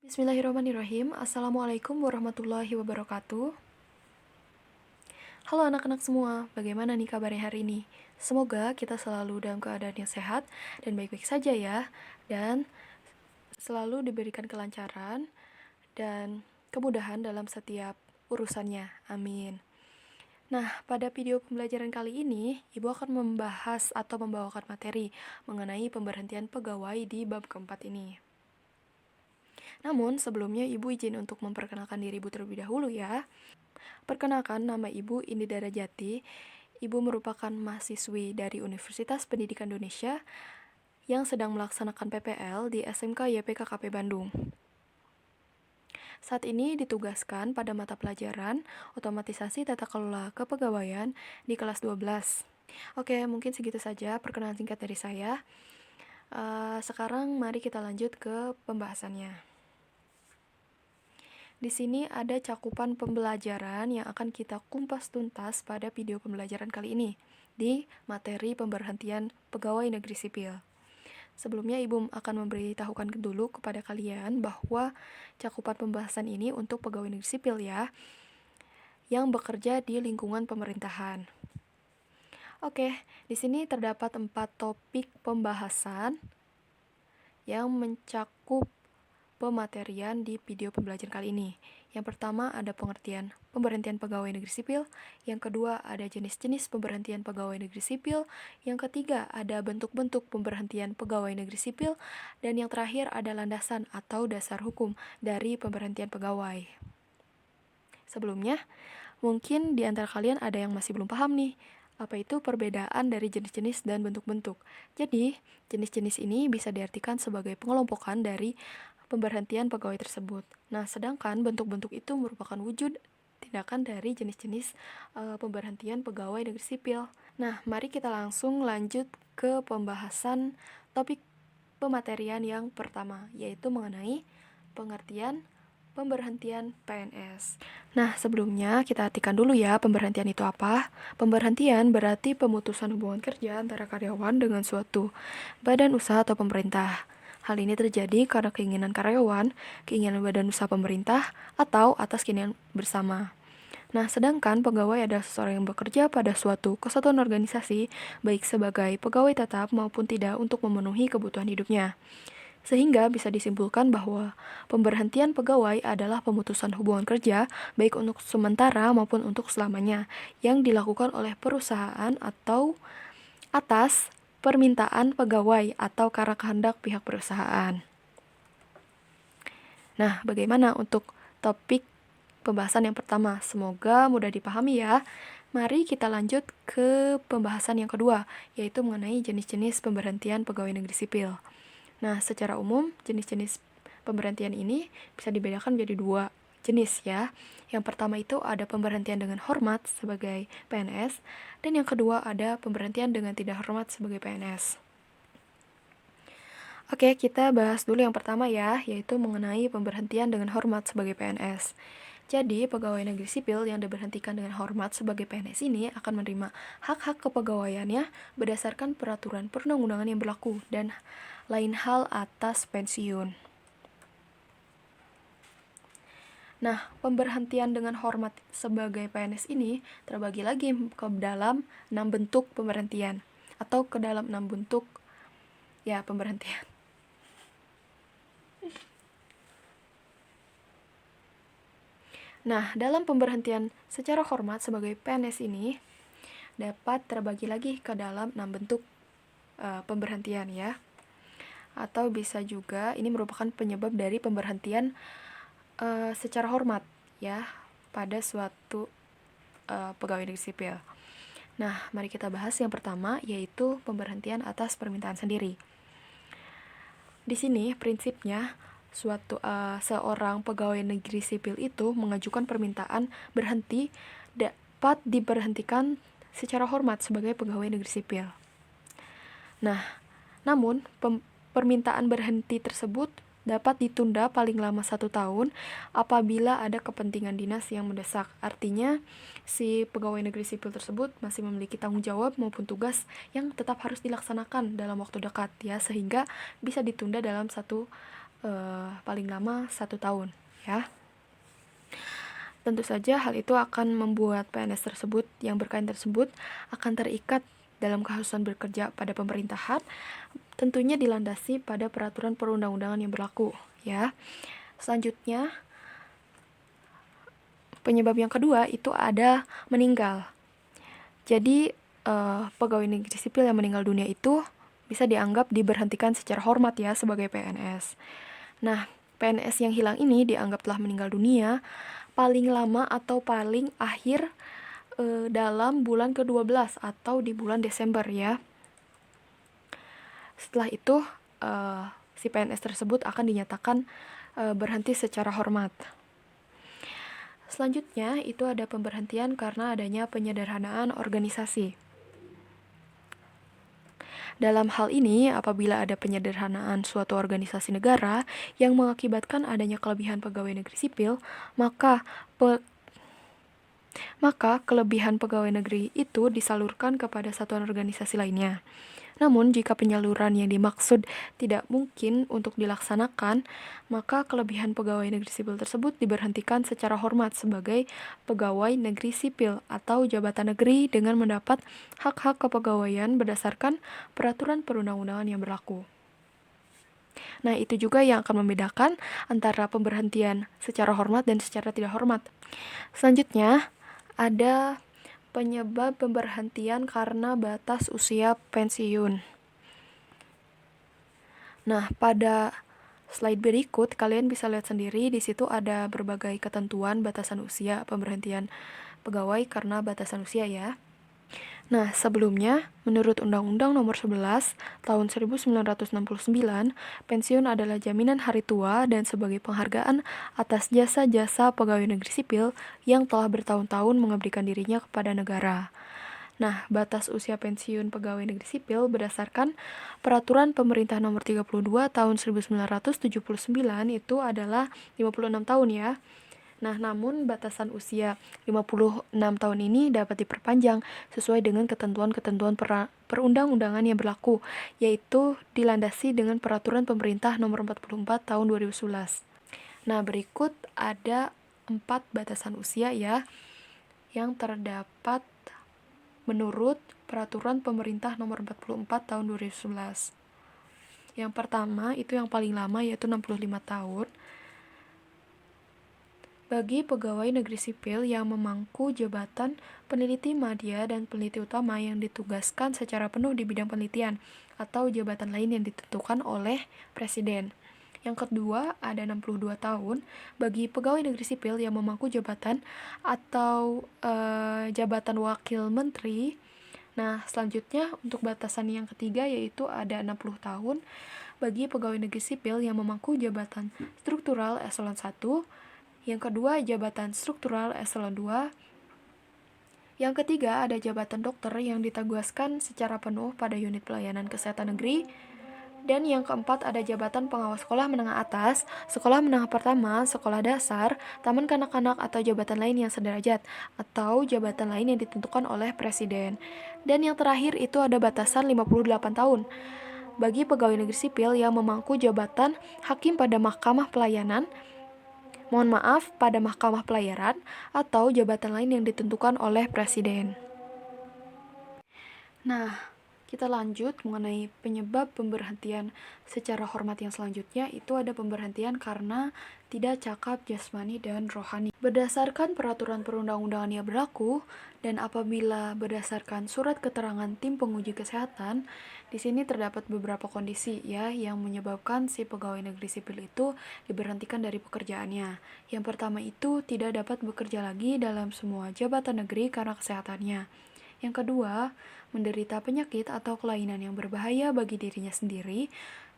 Bismillahirrahmanirrahim. Assalamualaikum warahmatullahi wabarakatuh. Halo anak-anak semua, bagaimana nih kabarnya hari ini? Semoga kita selalu dalam keadaan yang sehat dan baik-baik saja ya, dan selalu diberikan kelancaran dan kemudahan dalam setiap urusannya. Amin. Nah, pada video pembelajaran kali ini, Ibu akan membahas atau membawakan materi mengenai pemberhentian pegawai di bab keempat ini. Namun, sebelumnya Ibu izin untuk memperkenalkan diri Ibu terlebih dahulu ya. Perkenalkan, nama Ibu Indi Darajati. Ibu merupakan mahasiswi dari Universitas Pendidikan Indonesia yang sedang melaksanakan PPL di SMK YPKKP Bandung. Saat ini ditugaskan pada mata pelajaran Otomatisasi Tata Kelola Kepegawaian di kelas 12. Oke, mungkin segitu saja perkenalan singkat dari saya. Sekarang mari kita lanjut ke pembahasannya. Di sini ada cakupan pembelajaran yang akan kita kumpas tuntas pada video pembelajaran kali ini di materi pemberhentian pegawai negeri sipil. Sebelumnya Ibu akan memberitahukan dulu kepada kalian bahwa cakupan pembahasan ini untuk pegawai negeri sipil ya, yang bekerja di lingkungan pemerintahan. Oke, di sini terdapat 4 topik pembahasan yang mencakup pematerian di video pembelajaran kali ini. Yang pertama ada pengertian pemberhentian pegawai negeri sipil, yang kedua ada jenis-jenis pemberhentian pegawai negeri sipil, yang ketiga ada bentuk-bentuk pemberhentian pegawai negeri sipil, dan yang terakhir ada landasan atau dasar hukum dari pemberhentian pegawai. Sebelumnya, mungkin di antara kalian ada yang masih belum paham nih, apa itu perbedaan dari jenis-jenis dan bentuk-bentuk. Jadi, jenis-jenis ini bisa diartikan sebagai pengelompokan dari pemberhentian pegawai tersebut. Nah, sedangkan bentuk-bentuk itu merupakan wujud tindakan dari jenis-jenis pemberhentian pegawai negeri sipil. Nah, mari kita langsung lanjut ke pembahasan topik pematerian yang pertama, yaitu mengenai pengertian pemberhentian PNS. Nah, sebelumnya kita artikan dulu ya pemberhentian itu apa. Pemberhentian berarti pemutusan hubungan kerja antara karyawan dengan suatu badan usaha atau pemerintah. Hal ini terjadi karena keinginan karyawan, keinginan badan usaha pemerintah, atau atas keinginan bersama. Nah, sedangkan pegawai adalah seseorang yang bekerja pada suatu kesatuan organisasi, baik sebagai pegawai tetap maupun tidak untuk memenuhi kebutuhan hidupnya. Sehingga bisa disimpulkan bahwa pemberhentian pegawai adalah pemutusan hubungan kerja, baik untuk sementara maupun untuk selamanya, yang dilakukan oleh perusahaan atau atas permintaan pegawai atau karena kehendak pihak perusahaan. Nah, bagaimana untuk topik pembahasan yang pertama? Semoga mudah dipahami ya. Mari kita lanjut ke pembahasan yang kedua, yaitu mengenai jenis-jenis pemberhentian pegawai negeri sipil. Nah, secara umum, jenis-jenis pemberhentian ini bisa dibedakan menjadi 2 jenis ya. Yang pertama itu ada pemberhentian dengan hormat sebagai PNS, dan yang kedua ada pemberhentian dengan tidak hormat sebagai PNS. Oke, kita bahas dulu yang pertama ya, yaitu mengenai pemberhentian dengan hormat sebagai PNS. Jadi, pegawai negeri sipil yang diberhentikan dengan hormat sebagai PNS ini akan menerima hak-hak kepegawaiannya berdasarkan peraturan perundang-undangan yang berlaku dan lain hal atas pensiun. Nah, pemberhentian dengan hormat sebagai PNS ini terbagi lagi ke dalam 6 bentuk pemberhentian atau ke dalam 6 bentuk ya pemberhentian. Nah, dalam pemberhentian secara hormat sebagai PNS ini dapat terbagi lagi ke dalam 6 bentuk pemberhentian ya. Atau bisa juga ini merupakan penyebab dari pemberhentian secara hormat ya pada suatu pegawai negeri sipil. Nah, mari kita bahas yang pertama, yaitu pemberhentian atas permintaan sendiri. Di sini prinsipnya seorang pegawai negeri sipil itu mengajukan permintaan berhenti dapat diberhentikan secara hormat sebagai pegawai negeri sipil. Nah, namun permintaan berhenti tersebut dapat ditunda paling lama 1 tahun apabila ada kepentingan dinas yang mendesak. Artinya, si pegawai negeri sipil tersebut masih memiliki tanggung jawab maupun tugas yang tetap harus dilaksanakan dalam waktu dekat ya, sehingga bisa ditunda dalam 1 paling lama 1 tahun ya. Tentu saja hal itu akan membuat PNS tersebut yang berkain tersebut akan terikat dalam keharusan bekerja pada pemerintahan, tentunya dilandasi pada peraturan perundang-undangan yang berlaku ya. Selanjutnya, penyebab yang kedua itu ada meninggal. Jadi pegawai negeri sipil yang meninggal dunia itu bisa dianggap diberhentikan secara hormat ya sebagai PNS. Nah, PNS yang hilang ini dianggap telah meninggal dunia paling lama atau paling akhir dalam bulan ke-12 atau di bulan Desember ya. Setelah itu si PNS tersebut akan dinyatakan berhenti secara hormat. Selanjutnya itu ada pemberhentian karena adanya penyederhanaan organisasi. Dalam hal ini, apabila ada penyederhanaan suatu organisasi negara yang mengakibatkan adanya kelebihan pegawai negeri sipil, maka kelebihan pegawai negeri itu disalurkan kepada satuan organisasi lainnya. Namun, jika penyaluran yang dimaksud tidak mungkin untuk dilaksanakan, maka kelebihan pegawai negeri sipil tersebut diberhentikan secara hormat sebagai pegawai negeri sipil atau jabatan negeri dengan mendapat hak-hak kepegawaian berdasarkan peraturan perundang-undangan yang berlaku. Nah, itu juga yang akan membedakan antara pemberhentian secara hormat dan secara tidak hormat. Selanjutnya, ada penyebab pemberhentian karena batas usia pensiun. Nah, pada slide berikut kalian bisa lihat sendiri, di situ ada berbagai ketentuan batasan usia pemberhentian pegawai karena batasan usia ya. Nah, sebelumnya, menurut Undang-Undang Nomor 11 Tahun 1969, pensiun adalah jaminan hari tua dan sebagai penghargaan atas jasa-jasa pegawai negeri sipil yang telah bertahun-tahun mengabdikan dirinya kepada negara. Nah, batas usia pensiun pegawai negeri sipil berdasarkan Peraturan Pemerintah Nomor 32 Tahun 1979 itu adalah 56 tahun ya. Nah, namun batasan usia 56 tahun ini dapat diperpanjang sesuai dengan ketentuan-ketentuan perundang-undangan yang berlaku, yaitu dilandasi dengan Peraturan Pemerintah Nomor 44 Tahun 2011. Nah, berikut ada 4 batasan usia ya yang terdapat menurut Peraturan Pemerintah Nomor 44 Tahun 2011. Yang pertama, itu yang paling lama yaitu 65 tahun. Bagi pegawai negeri sipil yang memangku jabatan peneliti madya dan peneliti utama yang ditugaskan secara penuh di bidang penelitian atau jabatan lain yang ditentukan oleh Presiden. Yang kedua, ada 62 tahun bagi pegawai negeri sipil yang memangku jabatan atau jabatan wakil menteri. Nah, selanjutnya untuk batasan yang ketiga yaitu ada 60 tahun bagi pegawai negeri sipil yang memangku jabatan struktural eselon 1. Yang kedua, jabatan struktural eselon 2. Yang ketiga, ada jabatan dokter yang ditugaskan secara penuh pada unit pelayanan kesehatan negeri. Dan yang keempat, ada jabatan pengawas sekolah menengah atas, sekolah menengah pertama, sekolah dasar, taman kanak-kanak atau jabatan lain yang sederajat, atau jabatan lain yang ditentukan oleh Presiden. Dan yang terakhir itu ada batasan 58 tahun. Bagi pegawai negeri sipil yang memangku jabatan hakim pada mahkamah pelayanan, pada mahkamah pelayaran atau jabatan lain yang ditentukan oleh Presiden. Nah, kita lanjut mengenai penyebab pemberhentian secara hormat yang selanjutnya, itu ada pemberhentian karena tidak cakap jasmani dan rohani. Berdasarkan peraturan perundang-undangan yang berlaku dan apabila berdasarkan surat keterangan tim penguji kesehatan, di sini terdapat beberapa kondisi ya yang menyebabkan si pegawai negeri sipil itu diberhentikan dari pekerjaannya. Yang pertama itu tidak dapat bekerja lagi dalam semua jabatan negeri karena kesehatannya. Yang kedua, menderita penyakit atau kelainan yang berbahaya bagi dirinya sendiri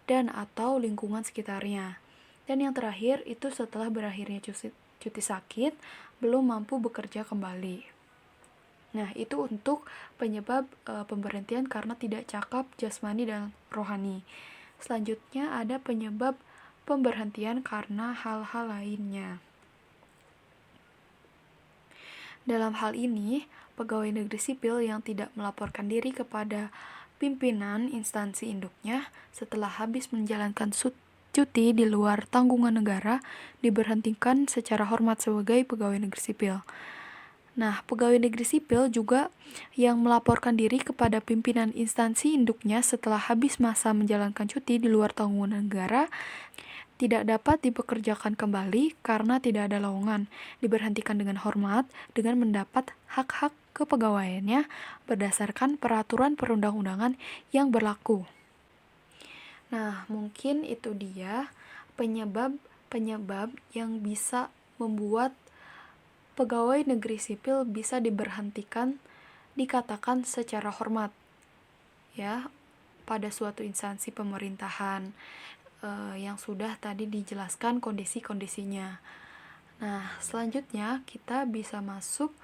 dan atau lingkungan sekitarnya. Dan yang terakhir itu setelah berakhirnya cuti sakit, belum mampu bekerja kembali. Nah, itu untuk penyebab pemberhentian karena tidak cakap jasmani dan rohani. Selanjutnya ada penyebab pemberhentian karena hal-hal lainnya. Dalam hal ini, pegawai negeri sipil yang tidak melaporkan diri kepada pimpinan instansi induknya setelah habis menjalankan cuti di luar tanggungan negara diberhentikan secara hormat sebagai pegawai negeri sipil. Nah, pegawai negeri sipil juga yang melaporkan diri kepada pimpinan instansi induknya setelah habis masa menjalankan cuti di luar tanggungan negara tidak dapat dipekerjakan kembali karena tidak ada lowongan, diberhentikan dengan hormat dengan mendapat hak-hak kepegawaiannya berdasarkan peraturan perundang-undangan yang berlaku. Nah, mungkin itu dia penyebab yang bisa membuat pegawai negeri sipil bisa diberhentikan, dikatakan secara hormat, ya, pada suatu instansi pemerintahan yang sudah tadi dijelaskan kondisi-kondisinya. Nah, selanjutnya kita bisa masuk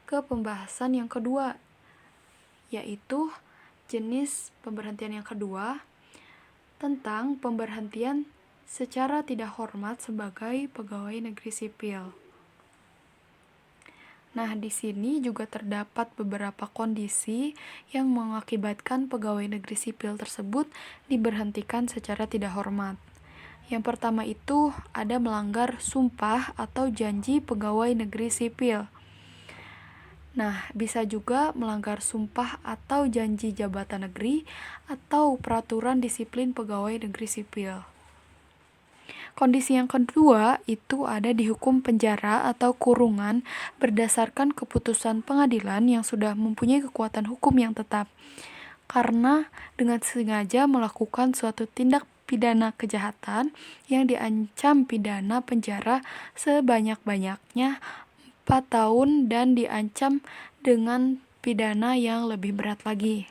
ke pembahasan yang kedua, yaitu jenis pemberhentian yang kedua tentang pemberhentian secara tidak hormat sebagai pegawai negeri sipil. Nah, di sini juga terdapat beberapa kondisi yang mengakibatkan pegawai negeri sipil tersebut diberhentikan secara tidak hormat. Yang pertama itu ada melanggar sumpah atau janji pegawai negeri sipil. Nah, bisa juga melanggar sumpah atau janji jabatan negeri atau peraturan disiplin pegawai negeri sipil. Kondisi yang kedua itu ada dihukum penjara atau kurungan berdasarkan keputusan pengadilan yang sudah mempunyai kekuatan hukum yang tetap, karena dengan sengaja melakukan suatu tindak pidana kejahatan yang diancam pidana penjara sebanyak-banyaknya 4 tahun dan diancam dengan pidana yang lebih berat lagi.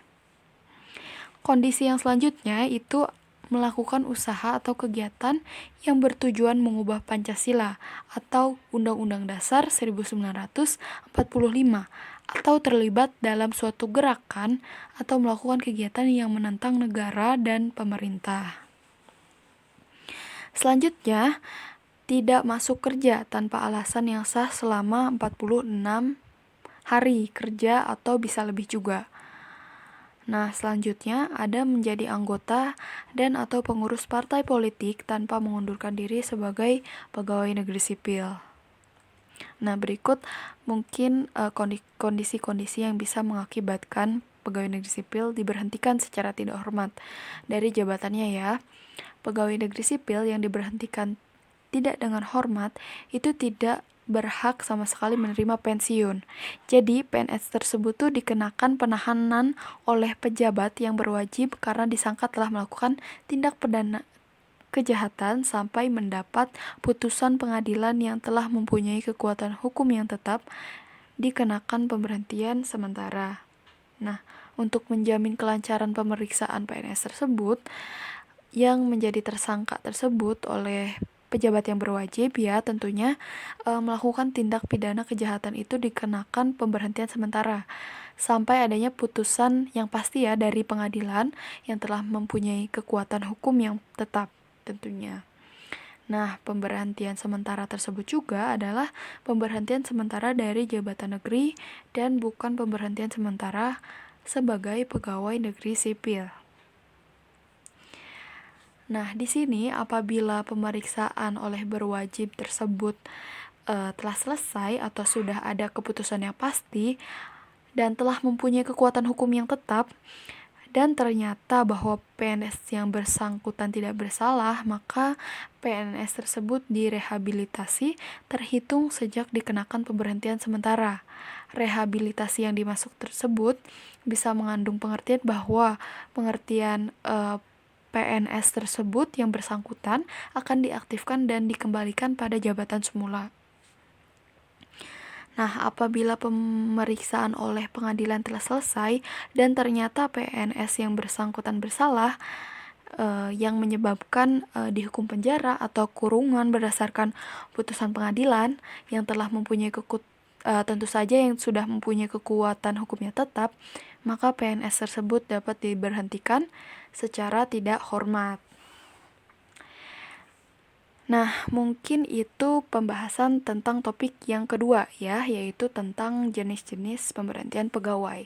Kondisi yang selanjutnya itu melakukan usaha atau kegiatan yang bertujuan mengubah Pancasila atau Undang-Undang Dasar 1945 atau terlibat dalam suatu gerakan atau melakukan kegiatan yang menentang negara dan pemerintah. Selanjutnya, tidak masuk kerja tanpa alasan yang sah selama 46 hari kerja atau bisa lebih juga. Nah, selanjutnya ada menjadi anggota dan atau pengurus partai politik tanpa mengundurkan diri sebagai pegawai negeri sipil. Nah, berikut mungkin kondisi-kondisi yang bisa mengakibatkan pegawai negeri sipil diberhentikan secara tidak hormat dari jabatannya ya. Pegawai negeri sipil yang diberhentikan tidak dengan hormat itu tidak berhak sama sekali menerima pensiun. Jadi PNS tersebut tuh dikenakan penahanan oleh pejabat yang berwajib karena disangka telah melakukan tindak pidana kejahatan sampai mendapat putusan pengadilan yang telah mempunyai kekuatan hukum yang tetap, dikenakan pemberhentian sementara. Nah, untuk menjamin kelancaran pemeriksaan PNS tersebut yang menjadi tersangka tersebut oleh pejabat yang berwajib ya tentunya melakukan tindak pidana kejahatan itu dikenakan pemberhentian sementara sampai adanya putusan yang pasti ya dari pengadilan yang telah mempunyai kekuatan hukum yang tetap tentunya. Nah, pemberhentian sementara tersebut juga adalah pemberhentian sementara dari jabatan negeri dan bukan pemberhentian sementara sebagai pegawai negeri sipil. Nah, di sini apabila pemeriksaan oleh berwajib tersebut telah selesai atau sudah ada keputusan yang pasti dan telah mempunyai kekuatan hukum yang tetap dan ternyata bahwa PNS yang bersangkutan tidak bersalah, maka PNS tersebut direhabilitasi terhitung sejak dikenakan pemberhentian sementara. Rehabilitasi yang dimaksud tersebut bisa mengandung pengertian bahwa pengertian PNS tersebut yang bersangkutan akan diaktifkan dan dikembalikan pada jabatan semula. Nah, apabila pemeriksaan oleh pengadilan telah selesai dan ternyata PNS yang bersangkutan bersalah, yang menyebabkan dihukum penjara atau kurungan berdasarkan putusan pengadilan yang telah mempunyai tentu saja yang sudah mempunyai kekuatan hukumnya tetap, maka PNS tersebut dapat diberhentikan secara tidak hormat. Nah, mungkin itu pembahasan tentang topik yang kedua ya, yaitu tentang jenis-jenis pemberhentian pegawai.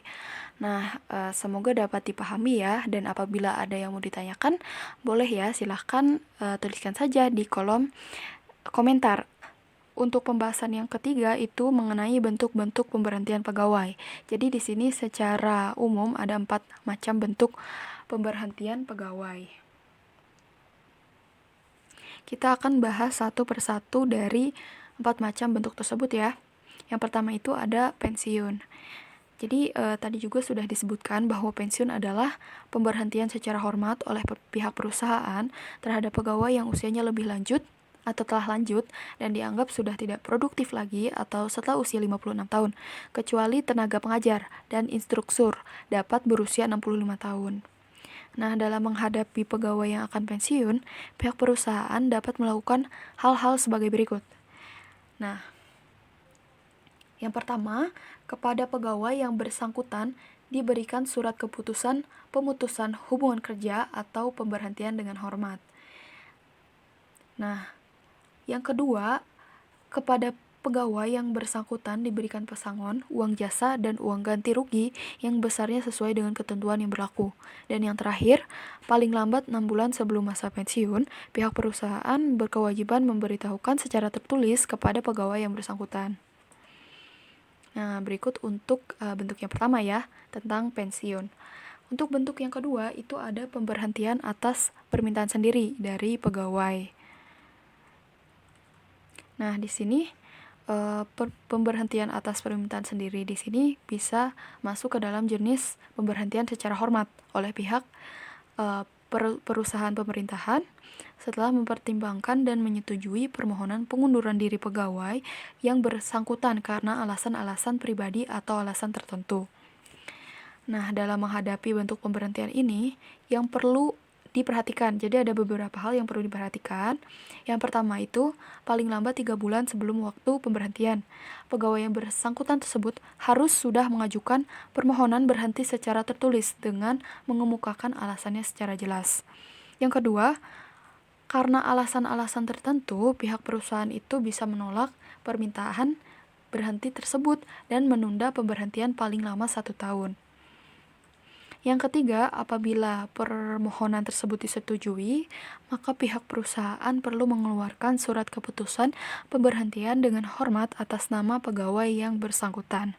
Nah, semoga dapat dipahami ya, dan apabila ada yang mau ditanyakan, boleh ya, silahkan tuliskan saja di kolom komentar. Untuk pembahasan yang ketiga itu mengenai bentuk-bentuk pemberhentian pegawai. Jadi di sini secara umum ada 4 macam bentuk pemberhentian pegawai. Kita akan bahas satu persatu dari 4 macam bentuk tersebut ya. Yang pertama itu ada pensiun. Jadi tadi juga sudah disebutkan bahwa pensiun adalah pemberhentian secara hormat oleh pihak perusahaan terhadap pegawai yang usianya lebih lanjut atau telah lanjut dan dianggap sudah tidak produktif lagi atau setelah usia 56 tahun, kecuali tenaga pengajar dan instruktur dapat berusia 65 tahun. Nah, dalam menghadapi pegawai yang akan pensiun, pihak perusahaan dapat melakukan hal-hal sebagai berikut. Nah, yang pertama, kepada pegawai yang bersangkutan diberikan surat keputusan pemutusan hubungan kerja atau pemberhentian dengan hormat. Nah, yang kedua, kepada pegawai yang bersangkutan diberikan pesangon, uang jasa, dan uang ganti rugi yang besarnya sesuai dengan ketentuan yang berlaku. Dan yang terakhir, paling lambat 6 bulan sebelum masa pensiun, pihak perusahaan berkewajiban memberitahukan secara tertulis kepada pegawai yang bersangkutan. Nah, berikut untuk bentuk yang pertama ya, tentang pensiun. Untuk bentuk yang kedua, itu ada pemberhentian atas permintaan sendiri dari pegawai. Nah, di sini pemberhentian atas permintaan sendiri di sini bisa masuk ke dalam jenis pemberhentian secara hormat oleh pihak perusahaan pemerintahan setelah mempertimbangkan dan menyetujui permohonan pengunduran diri pegawai yang bersangkutan karena alasan-alasan pribadi atau alasan tertentu. Nah, dalam menghadapi bentuk pemberhentian ini, yang perlu diperhatikan. Jadi ada beberapa hal yang perlu diperhatikan. Yang pertama itu, paling lambat 3 bulan sebelum waktu pemberhentian. Pegawai yang bersangkutan tersebut harus sudah mengajukan permohonan berhenti secara tertulis dengan mengemukakan alasannya secara jelas. Yang kedua, karena alasan-alasan tertentu, pihak perusahaan itu bisa menolak permintaan berhenti tersebut dan menunda pemberhentian paling lama 1 tahun. Yang ketiga, apabila permohonan tersebut disetujui, maka pihak perusahaan perlu mengeluarkan surat keputusan pemberhentian dengan hormat atas nama pegawai yang bersangkutan.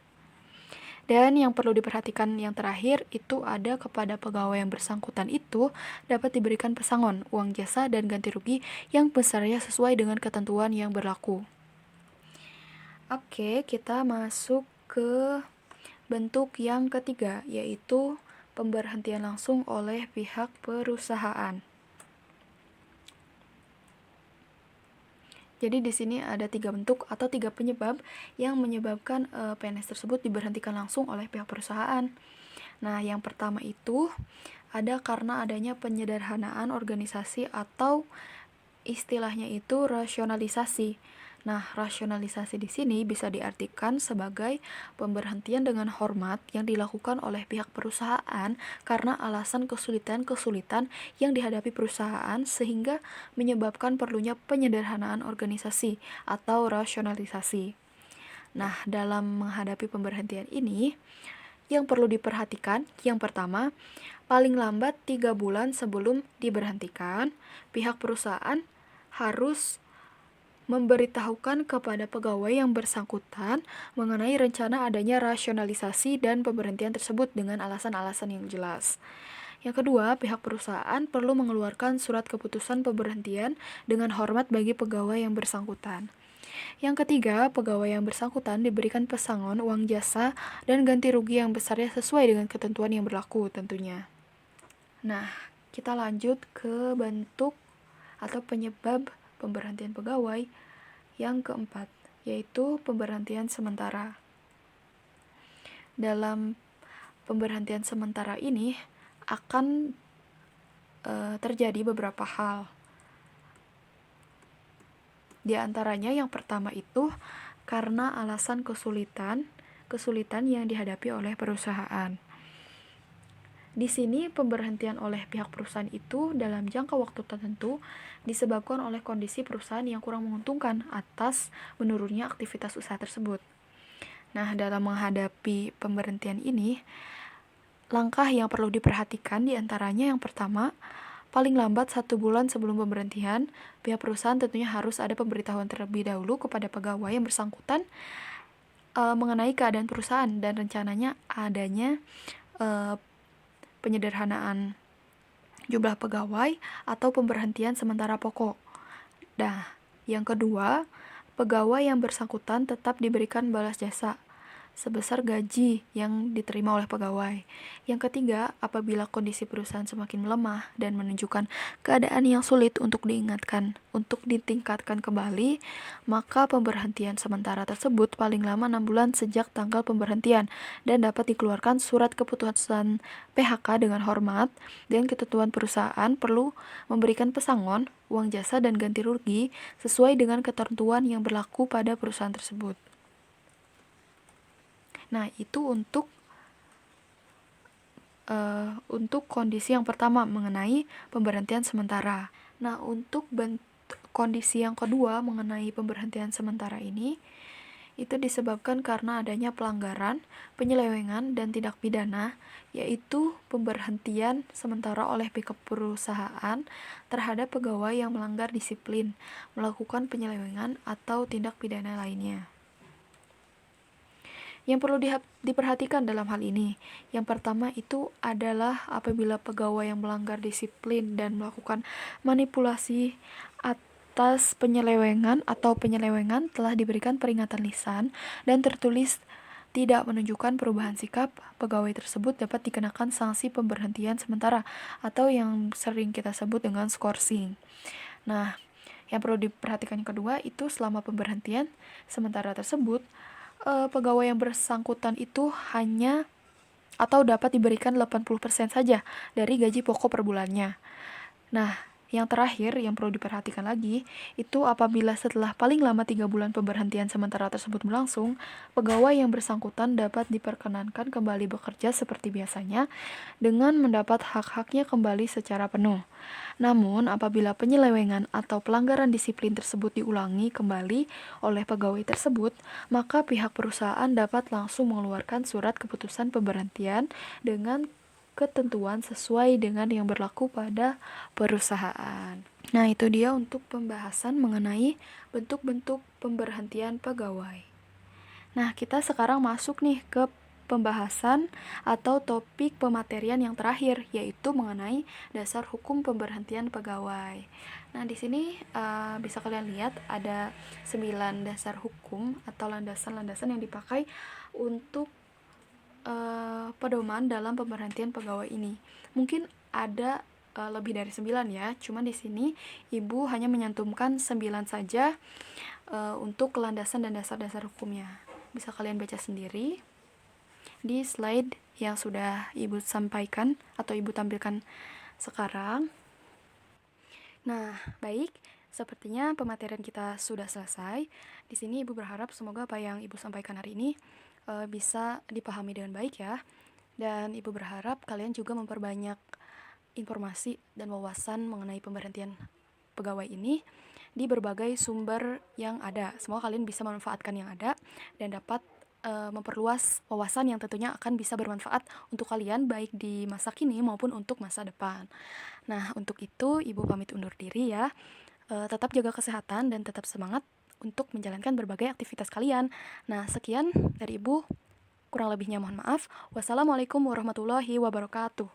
Dan yang perlu diperhatikan yang terakhir itu ada kepada pegawai yang bersangkutan itu dapat diberikan pesangon, uang jasa, dan ganti rugi yang besarnya sesuai dengan ketentuan yang berlaku. Oke, kita masuk ke bentuk yang ketiga, yaitu pemberhentian langsung oleh pihak perusahaan. Jadi di sini ada 3 bentuk atau 3 penyebab yang menyebabkan PNS tersebut diberhentikan langsung oleh pihak perusahaan. Nah, yang pertama itu ada karena adanya penyederhanaan organisasi atau istilahnya itu rasionalisasi. Nah, rasionalisasi di sini bisa diartikan sebagai pemberhentian dengan hormat yang dilakukan oleh pihak perusahaan karena alasan kesulitan-kesulitan yang dihadapi perusahaan sehingga menyebabkan perlunya penyederhanaan organisasi atau rasionalisasi. Nah, dalam menghadapi pemberhentian ini, yang perlu diperhatikan, yang pertama, paling lambat 3 bulan sebelum diberhentikan, pihak perusahaan harus memberitahukan kepada pegawai yang bersangkutan mengenai rencana adanya rasionalisasi dan pemberhentian tersebut dengan alasan-alasan yang jelas. Yang kedua, pihak perusahaan perlu mengeluarkan surat keputusan pemberhentian dengan hormat bagi pegawai yang bersangkutan. Yang ketiga, pegawai yang bersangkutan diberikan pesangon, uang jasa, dan ganti rugi yang besarnya sesuai dengan ketentuan yang berlaku tentunya. Nah, kita lanjut ke bentuk atau penyebab pemberhentian pegawai yang keempat, yaitu pemberhentian sementara. Dalam pemberhentian sementara ini akan terjadi beberapa hal. Di antaranya yang pertama itu karena alasan kesulitan yang dihadapi oleh perusahaan. Di sini pemberhentian oleh pihak perusahaan itu dalam jangka waktu tertentu disebabkan oleh kondisi perusahaan yang kurang menguntungkan atas menurunnya aktivitas usaha tersebut. Nah, dalam menghadapi pemberhentian ini, langkah yang perlu diperhatikan diantaranya yang pertama, paling lambat 1 bulan sebelum pemberhentian, pihak perusahaan tentunya harus ada pemberitahuan terlebih dahulu kepada pegawai yang bersangkutan mengenai keadaan perusahaan dan rencananya adanya penyederhanaan jumlah pegawai atau pemberhentian sementara pokok. Nah, yang kedua, pegawai yang bersangkutan tetap diberikan balas jasa sebesar gaji yang diterima oleh pegawai. Yang ketiga, apabila kondisi perusahaan semakin melemah dan menunjukkan keadaan yang sulit untuk ditingkatkan kembali, maka pemberhentian sementara tersebut paling lama 6 bulan sejak tanggal pemberhentian dan dapat dikeluarkan surat keputusan PHK dengan hormat, dan ketentuan perusahaan perlu memberikan pesangon, uang jasa, dan ganti rugi sesuai dengan ketentuan yang berlaku pada perusahaan tersebut. Nah, itu untuk kondisi yang pertama mengenai pemberhentian sementara. Nah, untuk kondisi yang kedua mengenai pemberhentian sementara ini, itu disebabkan karena adanya pelanggaran, penyelewengan, dan tindak pidana, yaitu pemberhentian sementara oleh pihak perusahaan terhadap pegawai yang melanggar disiplin, melakukan penyelewengan, atau tindak pidana lainnya. Yang perlu diperhatikan dalam hal ini, yang pertama itu adalah apabila pegawai yang melanggar disiplin dan melakukan manipulasi atas penyelewengan telah diberikan peringatan lisan dan tertulis tidak menunjukkan perubahan sikap, pegawai tersebut dapat dikenakan sanksi pemberhentian sementara atau yang sering kita sebut dengan skorsing. Nah, yang perlu diperhatikan yang kedua itu selama pemberhentian sementara tersebut, pegawai yang bersangkutan itu hanya atau dapat diberikan 80% saja dari gaji pokok per bulannya. Nah, yang terakhir yang perlu diperhatikan lagi, itu apabila setelah paling lama 3 bulan pemberhentian sementara tersebut berlangsung, pegawai yang bersangkutan dapat diperkenankan kembali bekerja seperti biasanya dengan mendapat hak-haknya kembali secara penuh. Namun, apabila penyelewengan atau pelanggaran disiplin tersebut diulangi kembali oleh pegawai tersebut, maka pihak perusahaan dapat langsung mengeluarkan surat keputusan pemberhentian dengan ketentuan sesuai dengan yang berlaku pada perusahaan. Nah, itu dia untuk pembahasan mengenai bentuk-bentuk pemberhentian pegawai. Nah, kita sekarang masuk nih ke pembahasan atau topik pematerian yang terakhir, yaitu mengenai dasar hukum pemberhentian pegawai. Nah, di sini bisa kalian lihat ada 9 dasar hukum atau landasan-landasan yang dipakai untuk pedoman dalam pemberhentian pegawai ini. Mungkin ada lebih dari 9 ya, cuman di sini Ibu hanya menyantumkan 9 saja untuk landasan dan dasar-dasar hukumnya. Bisa kalian baca sendiri di slide yang sudah Ibu sampaikan atau Ibu tampilkan sekarang. Nah, baik, sepertinya pematerian kita sudah selesai. Di sini Ibu berharap semoga apa yang Ibu sampaikan hari ini bisa dipahami dengan baik ya. Dan Ibu berharap kalian juga memperbanyak informasi dan wawasan mengenai pemberhentian pegawai ini di berbagai sumber yang ada. Semoga kalian bisa memanfaatkan yang ada dan dapat memperluas wawasan yang tentunya akan bisa bermanfaat untuk kalian baik di masa kini maupun untuk masa depan. Nah, untuk itu Ibu pamit undur diri ya. Tetap jaga kesehatan dan tetap semangat untuk menjalankan berbagai aktivitas kalian. Nah, sekian dari Ibu. Kurang lebihnya mohon maaf. Wassalamualaikum warahmatullahi wabarakatuh.